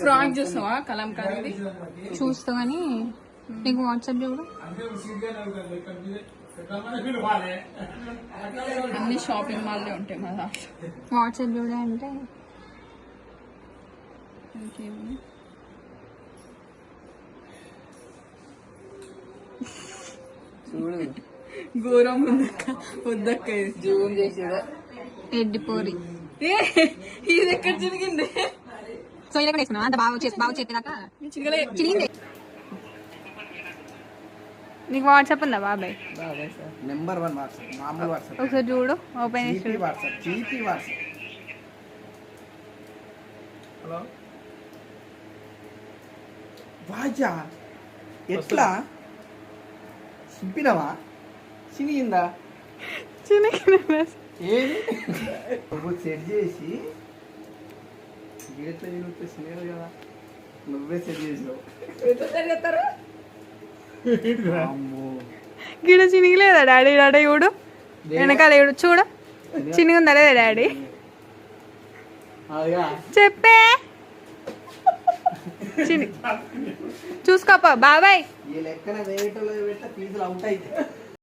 Frock చూస్తావా కలంకారీ చూస్తా కానీ నీకు వాట్సాప్ చూడు అన్ని షాపింగ్ మాల్లో ఉంటాయి మా దాంట్లో. వాట్సాప్ చూడే అంటే ఇంకేముంది చూడు ఘోరం వద్దక్క జూమ్ చేసి ఎడ్డిపోరి ఇది ఎక్కడ చిరిగింది సో ఇలా కూడా వేసుకున్నావు అంత బాగా చేసేదాకా చిరగలే చిరిగింది. నీకు వాట్సాప్ ఉందా బాబాయ్? నెంబర్ 1 వాట్సాప్, మామూలు వాట్సాప్, ఒకసారి చూడు, ఓపెన్ చేసి చీపీ వాట్సాప్, చీపీ వాట్సాప్. హలో వాజా ఎట్లా చింపినవా? చినిగిందా? ఏది నువ్వు సెట్ చేసి గేట్ల తిరుగుతే చిన్నది కదా, నువ్వే సెట్ చేసినావు. అమ్మో గిడ చినిగలేదా డాడీ? డాడీ చూడు వెనకాల చూడు, చూడు చినిగుందా లేదా డాడీ? అదిగా చెప్పే చూసుకోపా బాబాయ్. ఈ లెక్కన వేయటంలో పెట్ట ఫీజులు అవుట్ అయితే